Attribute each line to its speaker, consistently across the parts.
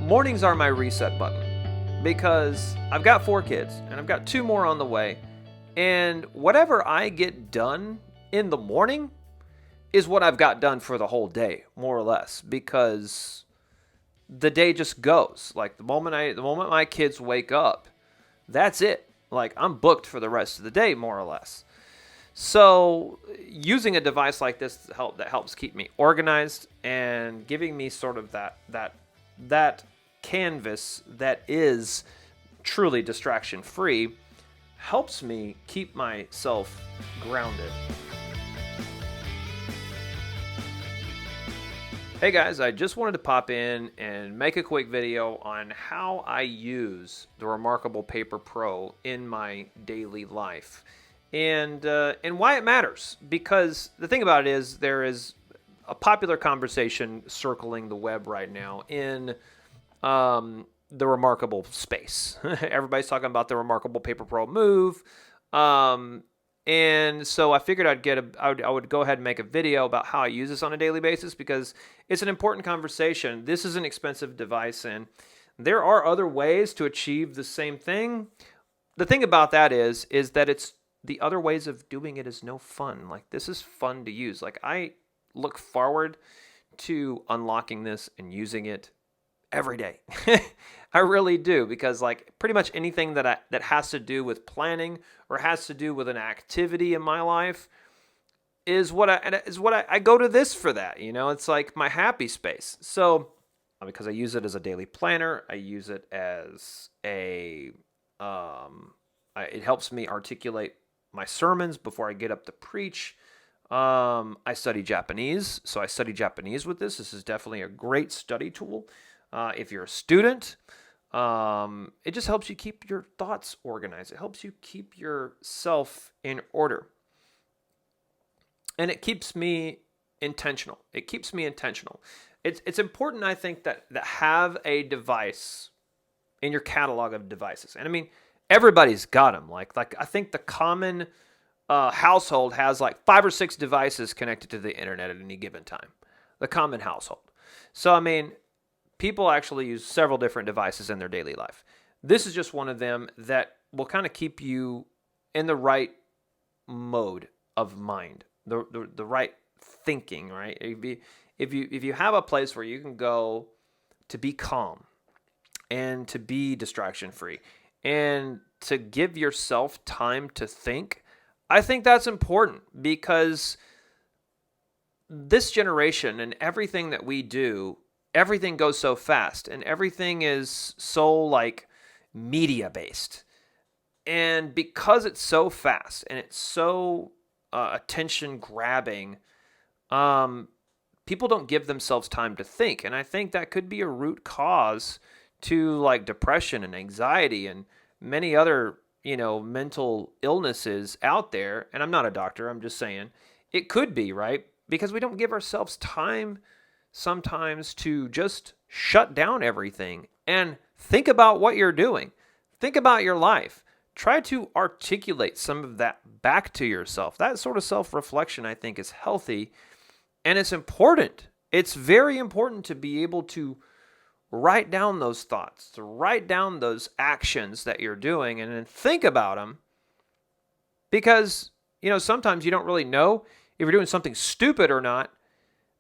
Speaker 1: mornings are my reset button because I've got 4 kids and I've got 2 more on the way. And whatever I get done in the morning is what I've got done for the whole day, more or less, because the day just goes. Like the moment my kids wake up, that's it. Like I'm booked for the rest of the day, more or less. So using a device like this that helps keep me organized and giving me sort of that canvas that is truly distraction free helps me keep myself grounded. Hey guys, I just wanted to pop in and make a quick video on how I use the reMarkable Paper Pro in my daily life and why it matters. Because the thing about it is there is a popular conversation circling the web right now in the reMarkable space. Everybody's talking about the reMarkable Paper Pro move. And so I figured I would go ahead and make a video about how I use this on a daily basis because it's an important conversation. This is an expensive device and there are other ways to achieve the same thing. The thing about that is that it's the other ways of doing it is no fun. Like this is fun to use. Like I look forward to unlocking this and using it every day. I really do, because like pretty much anything that has to do with planning or has to do with an activity in my life is what I go to this for that. You know, it's like my happy space. So because I use it as a daily planner, I use it as it helps me articulate my sermons before I get up to preach. I study Japanese, so I study Japanese with this. This is definitely a great study tool. If you're a student, it just helps you keep your thoughts organized. It helps you keep yourself in order. And it keeps me intentional. It's important, I think, that have a device in your catalog of devices. And I mean, everybody's got them. Like I think the common household has like 5 or 6 devices connected to the internet at any given time. The common household. So, I mean, people actually use several different devices in their daily life. This is just one of them that will kind of keep you in the right mode of mind, the right thinking, right? If you have a place where you can go to be calm and to be distraction free and to give yourself time to think, I think that's important because this generation and everything that we do, everything goes so fast and everything is so like media based. And because it's so fast and it's so attention grabbing, people don't give themselves time to think. And I think that could be a root cause to like depression and anxiety and many other, mental illnesses out there. And I'm not a doctor. I'm just saying it could be, right? Because we don't give ourselves time sometimes to just shut down everything and think about what you're doing. Think about your life. Try to articulate some of that back to yourself. That sort of self-reflection, I think, is healthy and it's important. It's very important to be able to write down those thoughts, to write down those actions that you're doing and then think about them because, sometimes you don't really know if you're doing something stupid or not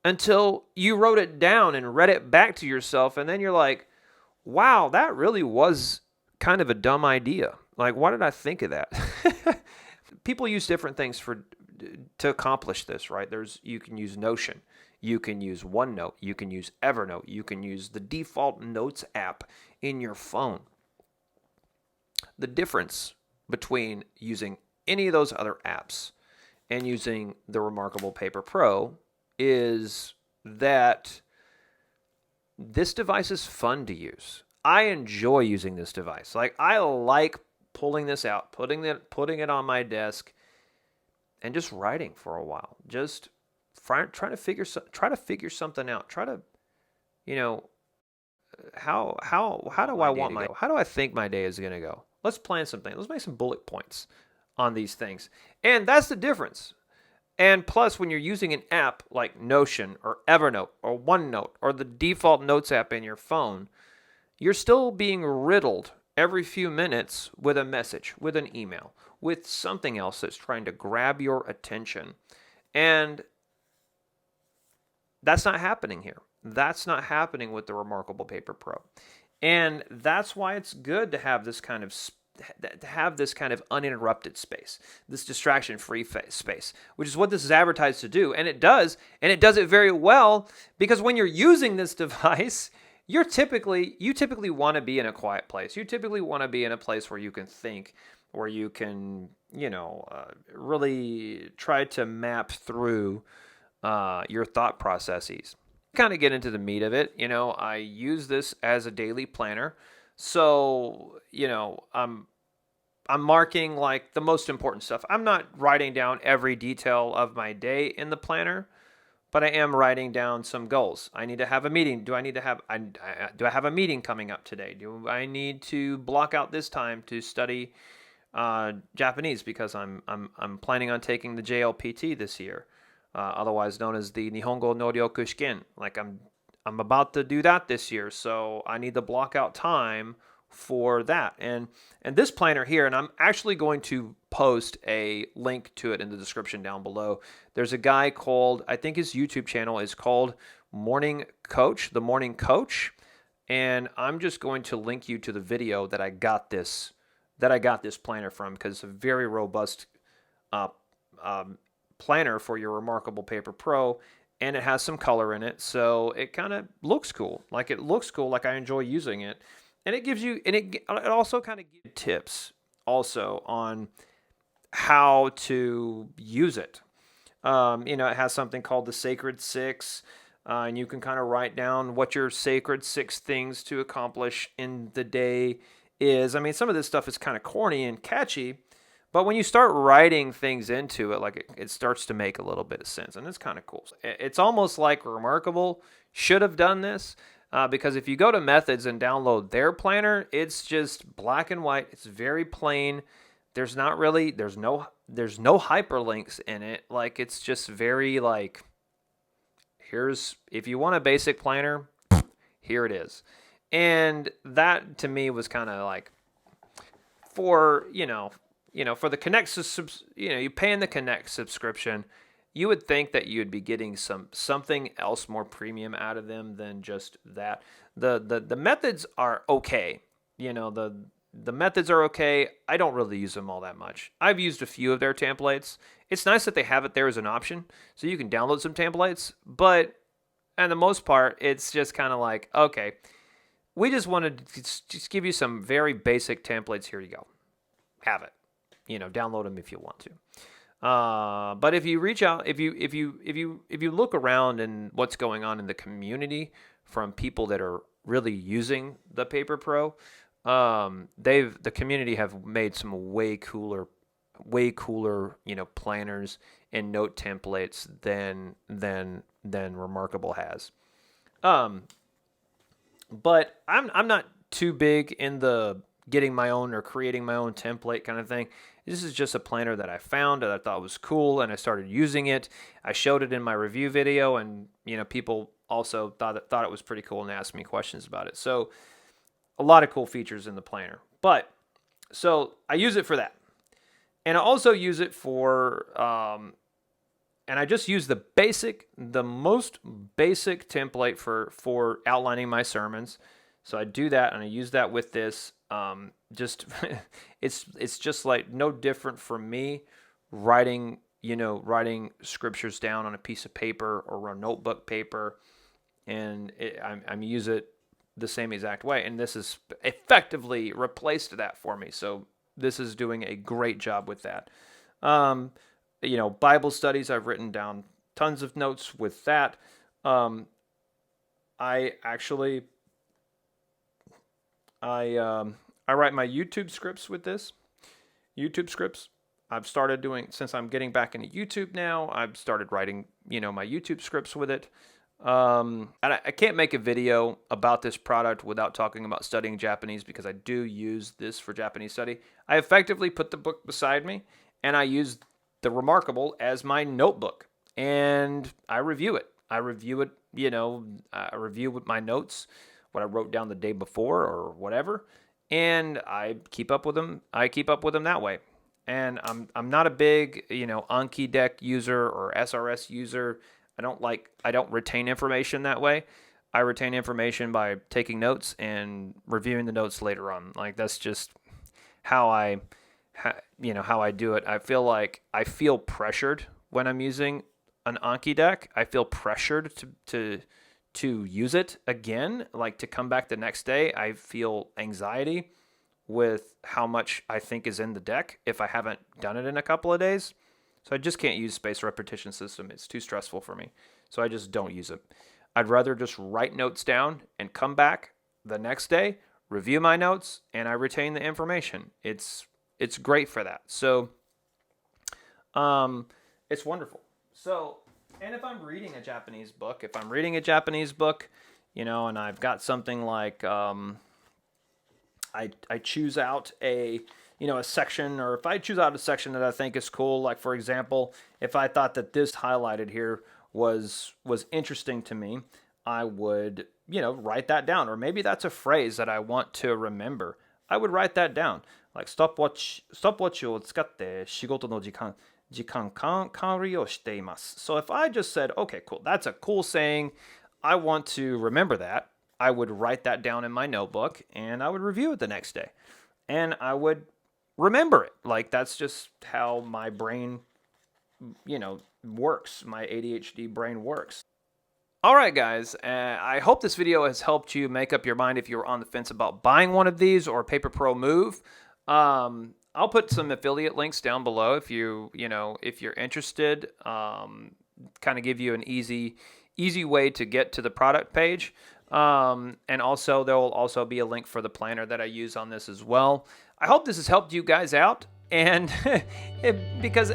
Speaker 1: until you wrote it down and read it back to yourself. And then you're like, wow, that really was kind of a dumb idea. Like, why did I think of that? People use different things to accomplish this, right? You can use Notion. You can use OneNote. You can use Evernote. You can use the default Notes app in your phone. The difference between using any of those other apps and using the reMarkable Paper Pro is that this device is fun to use. I enjoy using this device. Like I like pulling this out, putting it on my desk, and just writing for a while. Just try to figure something out. Try to, how do I want how do I think my day is gonna go? Let's plan something. Let's make some bullet points on these things, and that's the difference. And plus, when you're using an app like Notion or Evernote or OneNote or the default Notes app in your phone, you're still being riddled every few minutes with a message, with an email, with something else that's trying to grab your attention. And that's not happening here. That's not happening with the reMarkable Paper Pro. And that's why it's good to have this kind of uninterrupted space, this distraction-free space, which is what this is advertised to do. And it does it very well, because when you're using this device, you typically want to be in a quiet place. You typically want to be in a place where you can think, where you can, really try to map through your thought processes. Kind of get into the meat of it. I use this as a daily planner. So, I'm marking like the most important stuff. I'm not writing down every detail of my day in the planner, but I am writing down some goals. I need to have a meeting. Do I have a meeting coming up today? Do I need to block out this time to study Japanese, because I'm planning on taking the JLPT this year, otherwise known as the Nihongo no Ryoku Shiken. Like I'm about to do that this year, so I need to block out time for that. And this planner here, and I'm actually going to post a link to it in the description down below. There's a guy called, I think his YouTube channel is called Morning Coach, The Morning Coach, and I'm just going to link you to the video that I got this planner from, because it's a very robust planner for your reMarkable Paper Pro, and it has some color in it, so it kind of looks cool. Like I enjoy using it. And it gives you, and it also kind of gives tips also on how to use it. It has something called the Sacred Six, and you can kind of write down what your Sacred Six things to accomplish in the day is. I mean, some of this stuff is kind of corny and catchy, but when you start writing things into it, like it starts to make a little bit of sense, and it's kind of cool. It's almost like reMarkable should have done this. Because if you go to Methods and download their planner, it's just black and white. It's very plain. There's no hyperlinks in it. Like, it's just very like, if you want a basic planner, here it is. And that to me was kind of like, for for the Connect, you pay in the Connect subscription, you would think that you'd be getting something else more premium out of them than just that. The methods are okay. The methods are okay. I don't really use them all that much. I've used a few of their templates. It's nice that they have it there as an option, so you can download some templates. But for the most part, it's just kind of like, okay, we just wanted to just give you some very basic templates. Here you go. Have it. Download them if you want to. But if you reach out, if you look around and what's going on in the community from people that are really using the Paper Pro, the community have made some way cooler, planners and note templates than reMarkable has. But I'm not too big in the getting my own or creating my own template kind of thing. This is just a planner that I found that I thought was cool, and I started using it. I showed it in my review video, and people also thought it was pretty cool and asked me questions about it. So a lot of cool features in the planner. But so I use it for that, and I also use it for and I just use the most basic template for outlining my sermons. So I do that, and I use that with this. It's just like no different from me writing scriptures down on a piece of paper or a notebook paper, and I'm use it the same exact way. And this is effectively replaced that for me. So this is doing a great job with that. Bible studies, I've written down tons of notes with that. I write my YouTube scripts with this. YouTube scripts I've started doing since I'm getting back into YouTube now. I've started writing, my YouTube scripts with it. And I can't make a video about this product without talking about studying Japanese, because I do use this for Japanese study. I effectively put the book beside me, and I use the reMarkable as my notebook, and I review it. I review it with my notes what I wrote down the day before or whatever, and I keep up with them. I keep up with them that way. And I'm not a big, Anki deck user or SRS user. I don't retain information that way. I retain information by taking notes and reviewing the notes later on. Like that's just how how I do it. I feel pressured when I'm using an Anki deck. I feel pressured to use it again, like to come back the next day. I feel anxiety with how much I think is in the deck if I haven't done it in a couple of days. So I just can't use spaced repetition system. It's too stressful for me. So I just don't use it. I'd rather just write notes down and come back the next day, review my notes, and I retain the information. It's great for that. So it's wonderful. So, and if I'm reading a Japanese book, and I've got something like I choose out a section, or if I choose out a section that I think is cool, like for example, if I thought that this highlighted here was interesting to me, I would write that down. Or maybe that's a phrase that I want to remember. I would write that down. Like stopwatchを使って仕事の時間管理をしています. So if I just said, okay, cool, that's a cool saying, I want to remember that, I would write that down in my notebook and I would review it the next day. And I would remember it. Like that's just how my brain, works. My ADHD brain works. All right, guys, I hope this video has helped you make up your mind if you're on the fence about buying one of these or Paper Pro Move. I'll put some affiliate links down below if if you're interested. Kind of give you an easy way to get to the product page. And also there will also be a link for the planner that I use on this as well. I hope this has helped you guys out, and because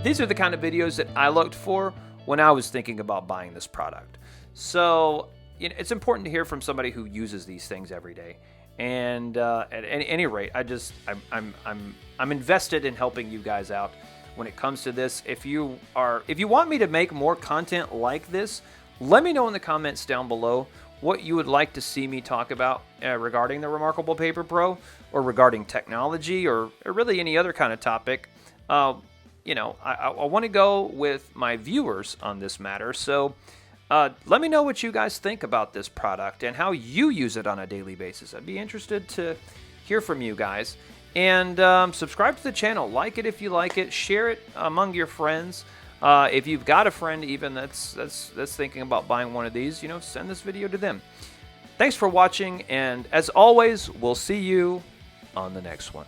Speaker 1: these are the kind of videos that I looked for when I was thinking about buying this product. So it's important to hear from somebody who uses these things every day. And at any rate, I'm invested in helping you guys out when it comes to this. If you want me to make more content like this, let me know in the comments down below what you would like to see me talk about regarding the reMarkable Paper Pro, or regarding technology, or really any other kind of topic. I want to go with my viewers on this matter. So let me know what you guys think about this product and how you use it on a daily basis. I'd be interested to hear from you guys. And subscribe to the channel. Like it if you like it. Share it among your friends. If you've got a friend even that's thinking about buying one of these, send this video to them. Thanks for watching, and as always, we'll see you on the next one.